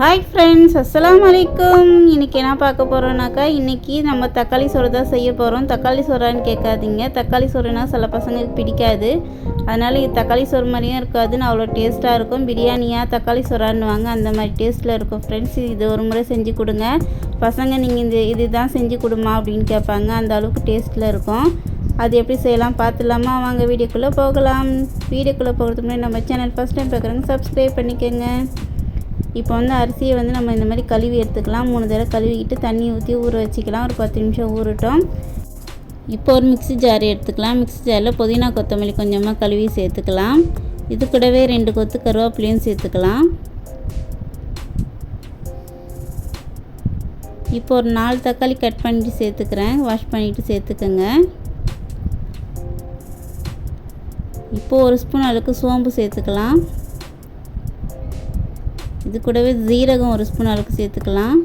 Hi friends, அஸ்ஸலாமு அலைக்கும். இன்றைக்கி என்ன பார்க்க போகிறோன்னாக்கா, இன்றைக்கி நம்ம தக்காளி சோறு தான் செய்ய போகிறோம். தக்காளி சோறான்னு கேட்காதீங்க. தக்காளி சோறுனா சில பசங்களுக்கு பிடிக்காது. அதனால் இது தக்காளி சோறு மாதிரியும் இருக்காதுன்னு அவ்வளோ டேஸ்ட்டாக இருக்கும். பிரியாணியாக தக்காளி சோறான்னுவாங்க, அந்த மாதிரி டேஸ்ட்டில் இருக்கும் ஃப்ரெண்ட்ஸ். இது ஒரு முறை செஞ்சு கொடுங்க. பசங்க நீங்கள் இது தான் செஞ்சு கொடுமா அப்படின்னு கேட்பாங்க. அந்த அளவுக்கு டேஸ்ட்டில் இருக்கும். அது எப்படி செய்யலாம் பார்த்துலாமா? வாங்க வீடியோக்குள்ளே போகலாம். வீடியோக்குள்ளே போகிறதுக்கு முன்னாடி நம்ம சேனல் ஃபஸ்ட் டைம் பார்க்குறவங்க சப்ஸ்கிரைப் பண்ணிக்கோங்க. இப்போ அரிசியை நம்ம இந்த மாதிரி கழுவி எடுத்துக்கலாம். 3 தடவை கழுவிக்கிட்டு தண்ணி ஊற்றி ஊற வச்சுக்கலாம். ஒரு 10 நிமிஷம் ஊறட்டும். இப்போ ஒரு மிக்ஸி ஜார் எடுத்துக்கலாம். மிக்ஸி ஜாரில் புதினா கொத்தமல்லி கொஞ்சமாக கழுவி சேர்த்துக்கலாம். இது கூடவே 2 கொத்து கருவேப்பிலையும் சேர்த்துக்கலாம். இப்போ ஒரு 4 தக்காளி கட் பண்ணிட்டு சேர்த்துக்கிறேன். வாஷ் பண்ணிவிட்டு சேர்த்துக்கோங்க. இப்போது 1 ஸ்பூன் அளவுக்கு சோம்பு சேர்த்துக்கலாம். இது கூடவே ஜீரகம் 1 ஸ்பூன் அளவுக்கு சேர்த்துக்கலாம்.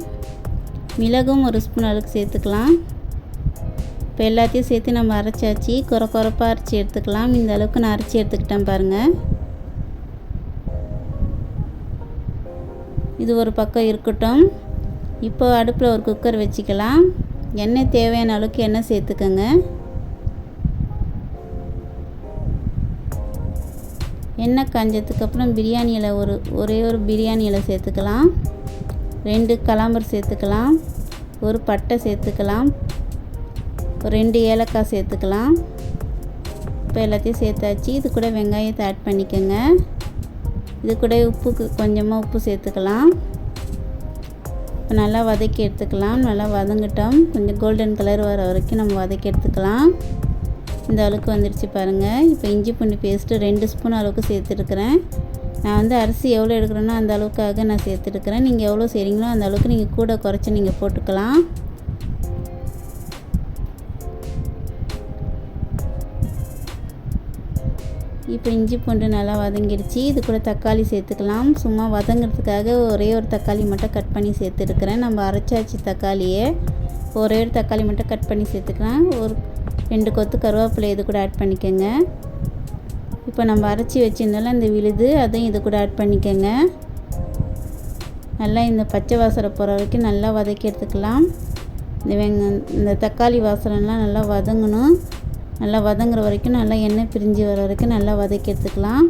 மிளகும் 1 ஸ்பூன் அளவுக்கு சேர்த்துக்கலாம். இப்போ எல்லாத்தையும் சேர்த்து நம்ம அரைச்சாச்சு. குறைப்பாக அரைச்சி எடுத்துக்கலாம். இந்த அளவுக்கு நான் அரைச்சி எடுத்துக்கிட்டேன் பாருங்கள். இது ஒரு பக்கம் இருக்கட்டும். இப்போ அடுப்பில் ஒரு குக்கர் வச்சுக்கலாம். எண்ணெய் தேவையான அளவுக்கு எண்ணெய் சேர்த்துக்கோங்க. எண்ணெய் காஞ்சதுக்கப்புறம் பிரியாணி இலை ஒரே ஒரு பிரியாணி இலை சேர்த்துக்கலாம். 2 கலாம்பர் சேர்த்துக்கலாம். ஒரு பட்டை சேர்த்துக்கலாம். ஒரு 2 ஏலக்காய் சேர்த்துக்கலாம். இப்போ எல்லாத்தையும் சேர்த்தாச்சு. இது கூட வெங்காயத்தை ஆட் பண்ணிக்கோங்க. இது கூட கொஞ்சமாக உப்பு சேர்த்துக்கலாம். இப்போ நல்லா வதக்கி எடுத்துக்கலாம். நல்லா வதங்கட்டும். கொஞ்சம் கோல்டன் கலர் வர வரைக்கும் நம்ம வதக்கி எடுத்துக்கலாம். இந்த அளவுக்கு வந்துடுச்சு பாருங்கள். இப்போ இஞ்சி பூண்டு பேஸ்ட்டு 2 ஸ்பூன் அளவுக்கு சேர்த்துருக்குறேன். நான் அரிசி எவ்வளோ எடுக்கிறேனோ அந்த அளவுக்காக நான் சேர்த்துருக்குறேன். நீங்கள் எவ்வளோ செய்கிறீங்களோ அந்த அளவுக்கு நீங்கள் கூட குறைச்சி நீங்கள் போட்டுக்கலாம். இப்போ இஞ்சி பூண்டு நல்லா வதங்கிடுச்சு. இது கூட தக்காளி சேர்த்துக்கலாம். சும்மா வதங்கிறதுக்காக ஒரே ஒரு தக்காளி மட்டும் கட் பண்ணி சேர்த்துருக்குறேன். நம்ம அரைச்சாச்சு தக்காளியை. ஒரே ஒரு தக்காளி மட்டும் கட் பண்ணி சேர்த்துக்கலாம். ஒரு 2 கொத்து கருவேப்பிலை இது கூட ஆட் பண்ணிக்கோங்க. இப்போ நம்ம அரைச்சி வச்சிருந்தாலும் இந்த விழுது அதையும் இது கூட ஆட் பண்ணிக்கோங்க. நல்லா இந்த பச்சை வாசனை போகிற வரைக்கும் நல்லா வதக்கி எடுத்துக்கலாம். இந்த தக்காளி வாசனைலாம் நல்லா வதங்கணும். நல்லா வதங்குற வரைக்கும் நல்லா எண்ணெய் பிரிஞ்சு வர வரைக்கும் நல்லா வதக்கி எடுத்துக்கலாம்.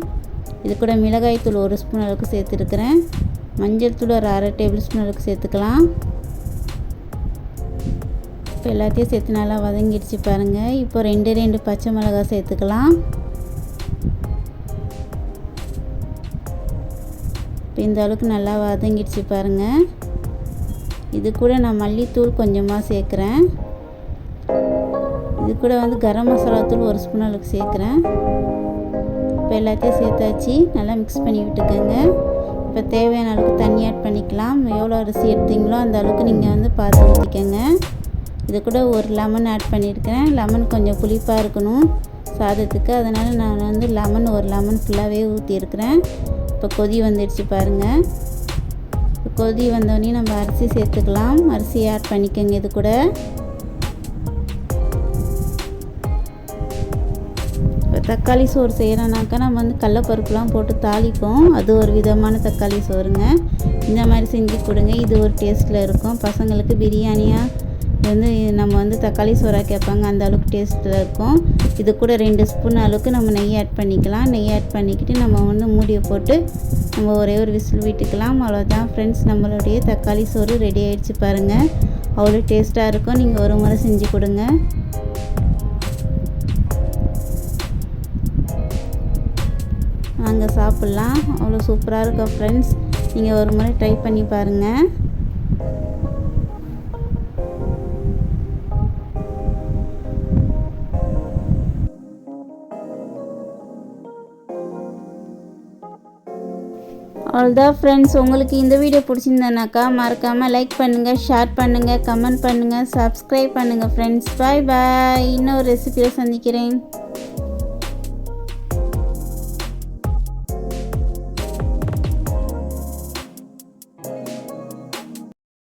இது கூட மிளகாய் தூள் 1 ஸ்பூன் அளவுக்கு சேர்த்துருக்குறேன். மஞ்சள் தூள் ஒரு 1/2 டேபிள் ஸ்பூன் அளவுக்கு சேர்த்துக்கலாம். இப்போ எல்லாத்தையும் சேர்த்து நல்லா வதங்கிடுச்சு பாருங்கள். இப்போ 2 பச்சை மிளகாய் சேர்த்துக்கலாம். இப்போ இந்த அளவுக்கு நல்லா வதங்கிடுச்சு பாருங்கள். இது கூட நான் மல்லித்தூள் கொஞ்சமாக சேர்க்குறேன். இது கூட கரம் மசாலா தூள் 1 ஸ்பூன் அளவுக்கு சேர்க்குறேன். இப்போ எல்லாத்தையும் சேர்த்தாச்சு. நல்லா மிக்ஸ் பண்ணி விட்டுக்கோங்க. இப்போ தேவையான அளவுக்கு தண்ணி ஆட் பண்ணிக்கலாம். எவ்வளோ அரிசி எடுத்தீங்களோ அந்த அளவுக்கு நீங்கள் பார்த்து ஊற்றிக்கோங்க. இது கூட ஒரு லெமன் ஆட் பண்ணியிருக்கிறேன். லெமன் கொஞ்சம் புளிப்பாக இருக்கணும் சாதத்துக்கு. அதனால் நான் ஒரு லெமன் ஃபுல்லாகவே ஊற்றியிருக்கிறேன். இப்போ கொதி வந்துடுச்சு பாருங்கள். இப்போ கொதி வந்தோடனே நம்ம அரிசி சேர்த்துக்கலாம். அரிசி ஆட் பண்ணிக்கோங்க. இது கூட இப்போ தக்காளி சோறு செய்கிறோன்னாக்கா நம்ம கடலப்பருப்புலாம் போட்டு தாளிப்போம். அது ஒரு விதமான தக்காளி சோறுங்க. இந்த மாதிரி செஞ்சு கொடுங்க. இது ஒரு டேஸ்ட்டில் இருக்கும். பசங்களுக்கு பிரியாணியாக நம்ம தக்காளி சோறா கேட்பாங்க. அந்த அளவுக்கு டேஸ்ட்டில் இருக்கும். இது கூட 2 ஸ்பூன் அளவுக்கு நம்ம நெய் ஆட் பண்ணிக்கலாம். நெய் ஆட் பண்ணிக்கிட்டு நம்ம மூடியை போட்டு நம்ம ஒரே ஒரு விசில் விட்டுக்கலாம். அவ்வளோதான் ஃப்ரெண்ட்ஸ், நம்மளுடைய தக்காளி சோறு ரெடி ஆகிடுச்சு பாருங்கள். அவ்வளோ டேஸ்ட்டாக இருக்கும். நீங்கள் ஒரு முறை செஞ்சு கொடுங்க. நாங்கள் சாப்பிட்லாம். அவ்வளோ சூப்பராக இருக்கும் ஃப்ரெண்ட்ஸ். நீங்கள் ஒரு முறை ட்ரை பண்ணி பாருங்கள். அவ்வளோதான் ஃப்ரெண்ட்ஸ். உங்களுக்கு இந்த வீடியோ பிடிச்சிருந்தனாக்கா மறக்காமல் லைக் பண்ணுங்கள், ஷேர் பண்ணுங்கள், கமெண்ட் பண்ணுங்கள், சப்ஸ்கிரைப் பண்ணுங்கள் ஃப்ரெண்ட்ஸ். பாய் பாய். இன்னொரு ரெசிபியில் சந்திக்கிறேன்.